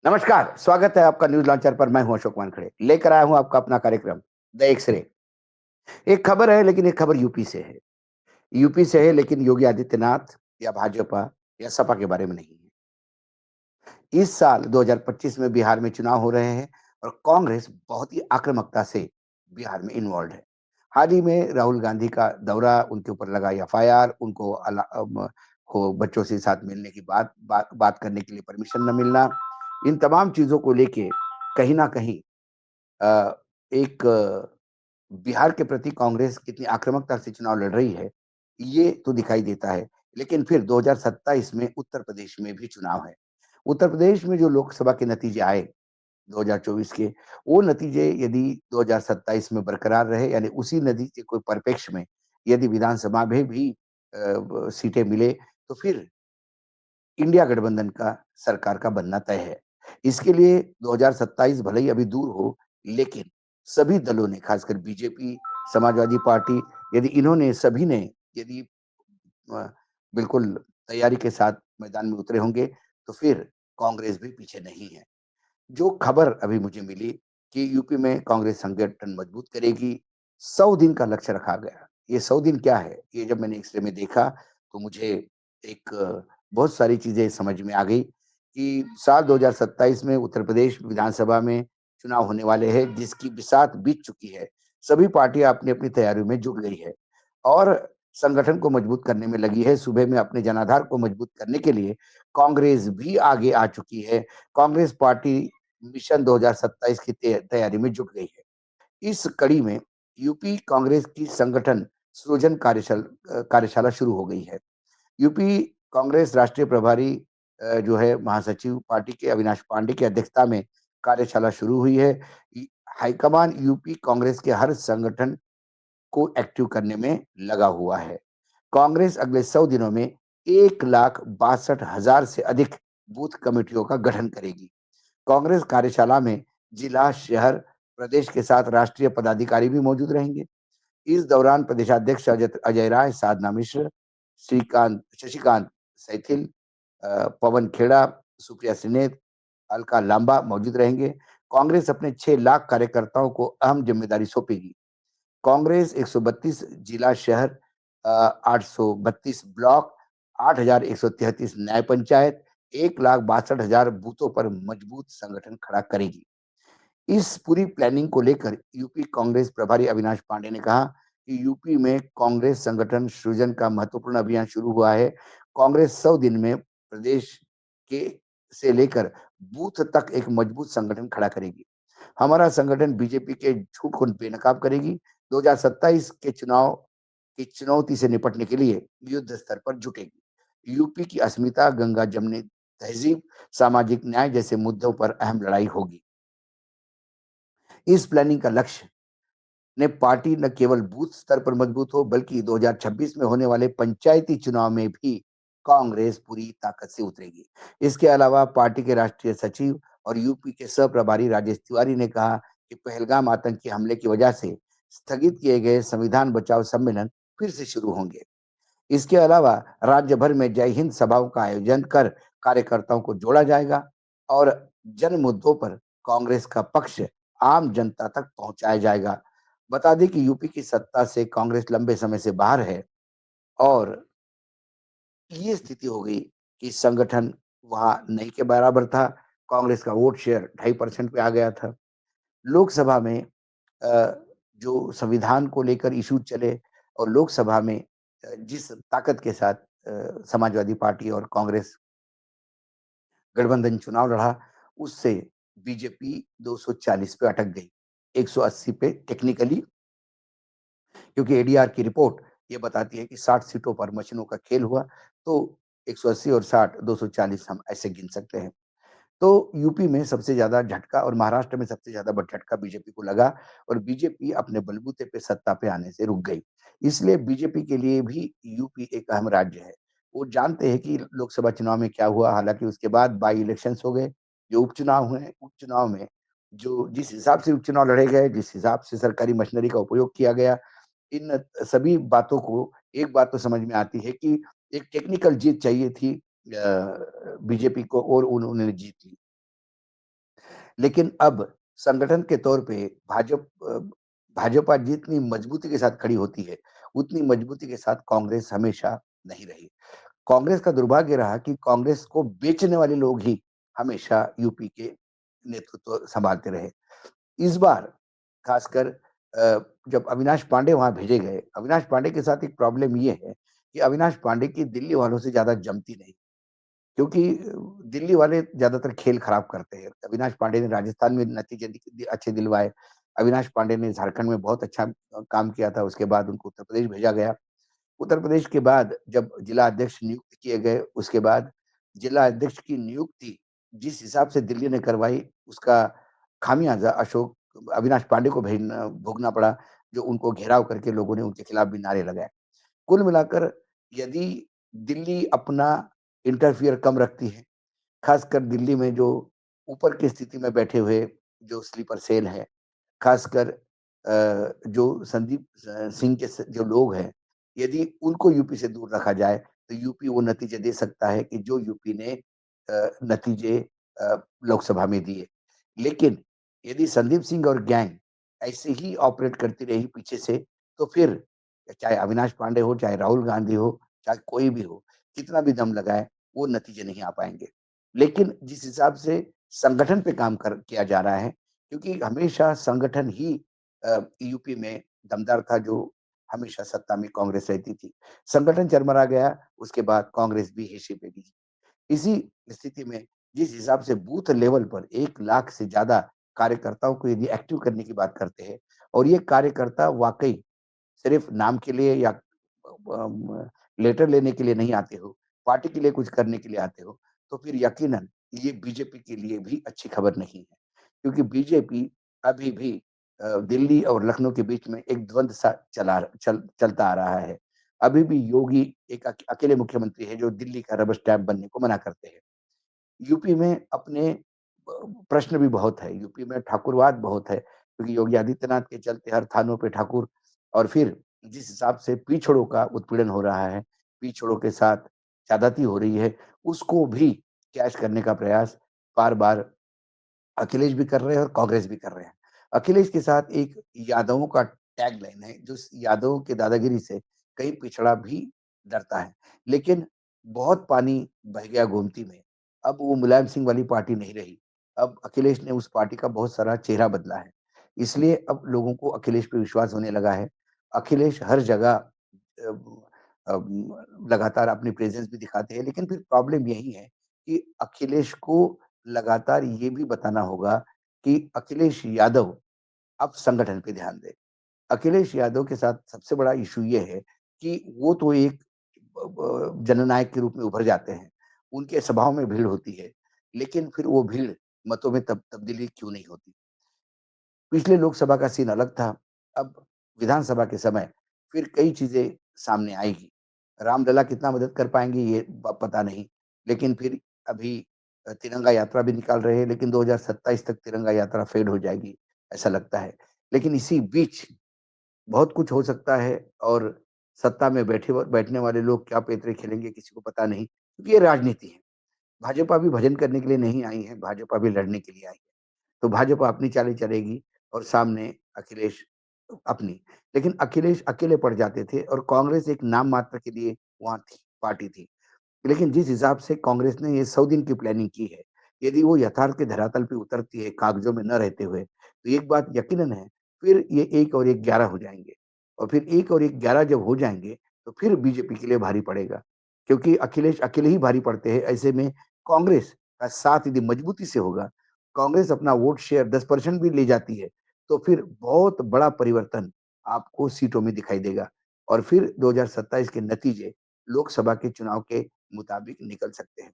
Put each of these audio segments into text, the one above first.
नमस्कार, स्वागत है आपका न्यूज़ लॉन्चर पर। मैं हूं अशोक वानखेड़े। लेकर आया हूं आपका अपना कार्यक्रम द एक्स-रे। एक खबर है, लेकिन ये खबर यूपी से है। यूपी से है, लेकिन योगी आदित्यनाथ या भाजपा या सपा के बारे में नहीं है। इस साल 2025 में बिहार में चुनाव हो रहे हैं और कांग्रेस बहुत ही आक्रामकता से बिहार में इन्वॉल्व है। हाल ही में राहुल गांधी का दौरा, उनके ऊपर लगा एफआईआर, उनको को बच्चों से साथ मिलने की बात करने के लिए परमिशन न मिलना, इन तमाम चीजों को लेके कहीं ना कहीं अ, एक बिहार के प्रति कांग्रेस कितनी आक्रामकता से चुनाव लड़ रही है, ये तो दिखाई देता है। लेकिन फिर 2027 में उत्तर प्रदेश में भी चुनाव है। उत्तर प्रदेश में जो लोकसभा के नतीजे आए 2024 के, वो नतीजे यदि 2027 में बरकरार रहे, यानी उसी नतीजे को परिप्रेक्ष्य में यदि विधानसभा में भी सीटें मिले, तो फिर इंडिया गठबंधन का सरकार का बनना तय है। इसके लिए 2027 भले ही अभी दूर हो, लेकिन सभी दलों ने, खासकर बीजेपी, समाजवादी पार्टी, यदि इन्होंने सभी ने यदि अ, बिल्कुल तैयारी के साथ मैदान में उतरे होंगे, तो फिर कांग्रेस भी पीछे नहीं है। जो खबर अभी मुझे मिली कि यूपी में कांग्रेस संगठन मजबूत करेगी, 100 दिन का लक्ष्य रखा गया। ये 100 दिन क्या है? ये जब मैंने एक्स-रे में देखा, तो मुझे एक बहुत सारी चीज़ें समझ में आ गई कि साल 2027 में उत्तर प्रदेश विधानसभा में चुनाव होने वाले हैं, जिसकी बिसात बीत चुकी है। सभी पार्टियाँ अपनी-अपनी तैयारियों में जुट गई है और संगठन को मजबूत करने में लगी है। सूबे में अपने जनाधार को मजबूत करने के लिए कांग्रेस भी आगे आ चुकी है। कांग्रेस पार्टी मिशन 2027 की तैयारी में जुट गई है। इस कड़ी में यूपी कांग्रेस की संगठन सृजन कार्यशाला शुरू हो गई है। यूपी कांग्रेस राष्ट्रीय प्रभारी जो है महासचिव पार्टी के अविनाश पांडे की अध्यक्षता में कार्यशाला शुरू हुई है। हाईकमान यूपी कांग्रेस के हर संगठन को एक्टिव करने में लगा हुआ है। कांग्रेस अगले 100 दिनों में 1,62,000 से अधिक बूथ कमेटियों का गठन करेगी। कांग्रेस कार्यशाला में जिला, शहर, प्रदेश के साथ राष्ट्रीय पदाधिकारी भी मौजूद रहेंगे। इस दौरान प्रदेशाध्यक्ष अजय राय, साधना मिश्र, शशिकांत सैथिल, पवन खेड़ा, सुप्रिया श्रीनेत, अलका लांबा मौजूद रहेंगे। कांग्रेस अपने 6 लाख कार्यकर्ताओं को अहम जिम्मेदारी सौंपेगी। कांग्रेस 132 जिला, शहर, 832 ब्लॉक, 8,133 न्याय पंचायत, 1,62,000 बूथों पर मजबूत संगठन खड़ा करेगी। इस पूरी प्लानिंग को लेकर यूपी कांग्रेस प्रभारी अविनाश पांडे ने कहा कि यूपी में कांग्रेस संगठन सृजन का महत्वपूर्ण अभियान शुरू हुआ है। कांग्रेस 100 दिन में प्रदेश के से लेकर बूथ तक एक मजबूत संगठन खड़ा करेगी। हमारा संगठन बीजेपी के झूठ को बेनकाब करेगी। 2027 के चुनाव की चुनौती से निपटने के लिए युद्ध स्तर पर जुटेगी। यूपी की अस्मिता, गंगा जमनी तहजीब, सामाजिक न्याय जैसे मुद्दों पर अहम लड़ाई होगी। इस प्लानिंग का लक्ष्य ने पार्टी न केवल बूथ स्तर पर मजबूत हो, बल्कि 2026 में होने वाले पंचायती चुनाव में भी कांग्रेस पूरी ताकत से उतरेगी। इसके अलावा पार्टी के राष्ट्रीय सचिव और यूपी के सह प्रभारी राजेश तिवारी ने कहा कि पहलगाम आतंकी हमले की वजह से स्थगित किए गए संविधान बचाओ सम्मेलन फिर से शुरू होंगे। इसके अलावा राज्य भर में जय हिंद सभाओं का आयोजन कर कार्यकर्ताओं को जोड़ा जाएगा और जन मुद्दों पर कांग्रेस का पक्ष आम जनता तक पहुंचाया जाएगा। बता दें कि यूपी की सत्ता से कांग्रेस लंबे समय से बाहर है और ये स्थिति हो गई कि संगठन वहां नहीं के बराबर था। कांग्रेस का वोट शेयर 2.5% पे आ गया था। लोकसभा में जो संविधान को लेकर इश्यू चले और लोकसभा में जिस ताकत के साथ समाजवादी पार्टी और कांग्रेस गठबंधन चुनाव लड़ा, उससे बीजेपी 240 पे अटक गई। 180 पे टेक्निकली, क्योंकि एडीआर की रिपोर्ट ये बताती है कि 60 सीटों पर मशीनों का खेल हुआ, तो 180 और 60, 240 हम ऐसे गिन सकते हैं। तो यूपी में सबसे ज़्यादा झटका और महाराष्ट्र में सबसे ज़्यादा झटका बीजेपी को लगा और बीजेपी अपने बलबूते पे सत्ता पे आने से रुक गई। इसलिए बीजेपी के लिए भी यूपी एक अहम राज्य है। वो जानते हैं कि लोकसभा चुनाव में क्या हुआ, हालाँकि उसके बाद बाई इलेक्शंस हो गए, जो उपचुनाव हुए, उपचुनाव में जो जिस हिसाब से उपचुनाव लड़े गए, जिस हिसाब से सरकारी मशीनरी का उपयोग किया गया, इन सभी बातों को एक बात तो समझ में आती है कि एक टेक्निकल जीत चाहिए थी बीजेपी को और उन्होंने जीत ली। लेकिन अब संगठन के तौर पे भाजपा जितनी मजबूती के साथ खड़ी होती है, उतनी मजबूती के साथ कांग्रेस हमेशा नहीं रही। कांग्रेस का दुर्भाग्य रहा कि कांग्रेस को बेचने वाले लोग ही हमेशा यूपी के नेतृत्व संभालते रहे। इस बार खासकर जब अविनाश पांडे वहाँ भेजे गए, अविनाश पांडे के साथ एक प्रॉब्लम ये है कि अविनाश पांडे की दिल्ली वालों से ज़्यादा जमती नहीं। क्योंकि दिल्ली वाले ज़्यादातर खेल खराब करते हैं। अविनाश पांडे ने राजस्थान में नतीजे अच्छे दिलवाए। अविनाश पांडे ने झारखंड में बहुत अच्छा काम किया था, उसके बाद उनको उत्तर प्रदेश भेजा गया। उत्तर प्रदेश के बाद जब जिला अध्यक्ष नियुक्त किए गए, उसके बाद जिला अध्यक्ष की नियुक्ति जिस हिसाब से दिल्ली ने करवाई, उसका खामियाज़ा अविनाश पांडे को भोगना पड़ा, जो उनको घेराव करके लोगों ने उनके खिलाफ भी नारे लगाए। कुल मिलाकर यदि दिल्ली अपना इंटरफियर कम रखती है, खासकर दिल्ली में जो ऊपर की स्थिति में बैठे हुए जो स्लीपर सेल है, खासकर जो संदीप सिंह के जो लोग हैं, यदि उनको यूपी से दूर रखा जाए, तो यूपी वो नतीजे दे सकता है कि जो यूपी ने नतीजे लोकसभा में दिए। लेकिन यदि संदीप सिंह और गैंग ऐसे ही ऑपरेट करती रही पीछे से, तो फिर चाहे अविनाश पांडे हो, चाहे राहुल गांधी हो, चाहे कोई भी हो, कितना भी दम लगाए, वो नतीजे नहीं आ पाएँगे। लेकिन जिस हिसाब से संगठन पे काम कर किया जा रहा है, क्योंकि हमेशा संगठन ही यूपी में दमदार था, जो हमेशा सत्ता में कांग्रेस रहती थी। संगठन चरमरा गया, उसके बाद कांग्रेस भी हेसे पे गई। इसी स्थिति में जिस हिसाब से बूथ लेवल पर 1 लाख से ज़्यादा कार्यकर्ताओं को यदि एक्टिव करने की बात करते हैं और ये कार्यकर्ता वाक़ई सिर्फ़ नाम के लिए या लेटर लेने के लिए नहीं आते हो, पार्टी के लिए कुछ करने के लिए आते हो, तो फिर यकीनन ये बीजेपी के लिए भी अच्छी खबर नहीं है। क्योंकि बीजेपी अभी भी दिल्ली और लखनऊ के बीच में एक द्वंद सा चलता आ रहा है। अभी भी योगी एक अकेले मुख्यमंत्री हैं जो दिल्ली का रबर स्टैम्प बनने को मना करते हैं। यूपी में अपने प्रश्न भी बहुत है, यूपी में ठाकुरवाद बहुत है, क्योंकि योगी आदित्यनाथ के चलते हर थानों पे ठाकुर और फिर जिस हिसाब से पिछड़ों का उत्पीड़न हो रहा है, पिछड़ों के साथ ज्यादती हो रही है, उसको भी कैश करने का प्रयास बार-बार अखिलेश भी कर रहे हैं और कांग्रेस भी कर रहे हैं। अखिलेश के साथ एक यादवों का टैगलाइन है, जो यादवों के दादागिरी से कहीं पिछड़ा भी डरता है। लेकिन बहुत पानी बह गया गोमती में, अब वो मुलायम सिंह वाली पार्टी नहीं रही। अब अखिलेश ने उस पार्टी का बहुत सारा चेहरा बदला है। इसलिए अब लोगों को अखिलेश पे विश्वास होने लगा है। अखिलेश हर जगह लगातार अपनी प्रेज़ेंस भी दिखाते हैं, लेकिन फिर प्रॉब्लम यही है कि अखिलेश को लगातार ये भी बताना होगा कि अखिलेश यादव अब संगठन पे ध्यान दें। अखिलेश यादव के साथ सबसे बड़ा इश्यू ये है कि वो तो एक जननायक के रूप में उभर जाते हैं। उनके सभाओं में भीड़ होती है, लेकिन फिर वो भीड़ मतों में तब्दीली क्यों नहीं होती? पिछले लोकसभा का सीन अलग था, अब विधानसभा के समय फिर कई चीज़ें सामने आएगी। रामलला कितना मदद कर पाएँगे ये पता नहीं, लेकिन फिर अभी तिरंगा यात्रा भी निकाल रहे हैं, लेकिन 2027 तक तिरंगा यात्रा फेड हो जाएगी, ऐसा लगता है। लेकिन इसी बीच बहुत कुछ हो सकता है और सत्ता में बैठने वाले लोग क्या पैंतरे खेलेंगे किसी को पता नहीं, क्योंकि ये राजनीति है। भाजपा भी भजन करने के लिए नहीं आई है, भाजपा भी लड़ने के लिए आई है। तो भाजपा अपनी चालें चलेगी और सामने अखिलेश अपनी। लेकिन अखिलेश अकेले पड़ जाते थे और कांग्रेस एक नाम मात्र के लिए वहाँ थी, पार्टी थी। लेकिन जिस हिसाब से कांग्रेस ने ये 100 दिन की प्लानिंग की है, यदि वो यथार्थ के धरातल पे उतरती है, कागज़ों में न रहते हुए, तो एक बात यकीनन है, फिर ये 1 और 1 11 हो जाएँगे और फिर 1 और 1 11 जब हो जाएँगे, तो फिर बीजेपी के लिए भारी पड़ेगा। क्योंकि अखिलेश अकेले ही भारी पड़ते हैं, ऐसे में कांग्रेस का साथ यदि मजबूती से होगा, कांग्रेस अपना वोट शेयर 10% भी ले जाती है, तो फिर बहुत बड़ा परिवर्तन आपको सीटों में दिखाई देगा और फिर 2027 के नतीजे लोकसभा के चुनाव के मुताबिक निकल सकते हैं।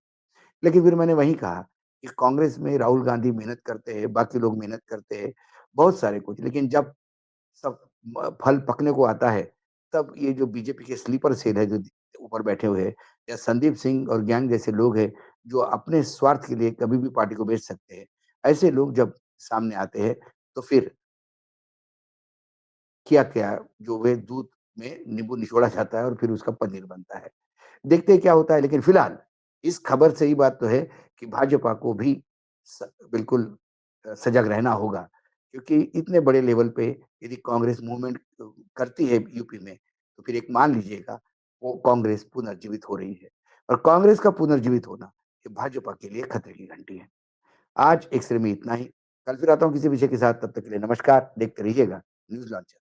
लेकिन फिर मैंने वही कहा कि कांग्रेस में राहुल गांधी मेहनत करते हैं, बाकी लोग मेहनत करते हैं, बहुत सारे कुछ, लेकिन जब सब फल पकने को आता है, तब ये जो बीजेपी के स्लीपर सेल है, जो ऊपर बैठे हुए हैं, या संदीप सिंह और गैंग जैसे लोग हैं, जो अपने स्वार्थ के लिए कभी भी पार्टी को बेच सकते हैं, ऐसे लोग जब सामने आते हैं, तो फिर क्या-क्या जो वे दूध में नींबू निचोड़ा जाता है और फिर उसका पनीर बनता है। देखते हैं क्या होता है, लेकिन फिलहाल इस खबर से ये बात तो है कि भाजपा को भी स बिल्कुल सजग रहना होगा, क्योंकि इतने बड़े लेवल पे यदि कांग्रेस मूवमेंट करती है यूपी में, तो फिर एक मान लीजिएगा वो कांग्रेस पुनर्जीवित हो रही है और कांग्रेस का पुनर्जीवित होना ये भाजपा के लिए खतरे की घंटी है। आज एक्स-रे में इतना ही। कल फिर आता हूँ किसी विषय के साथ, तब तक के लिए नमस्कार। देखते रहिएगा न्यूज़ लॉन्चर।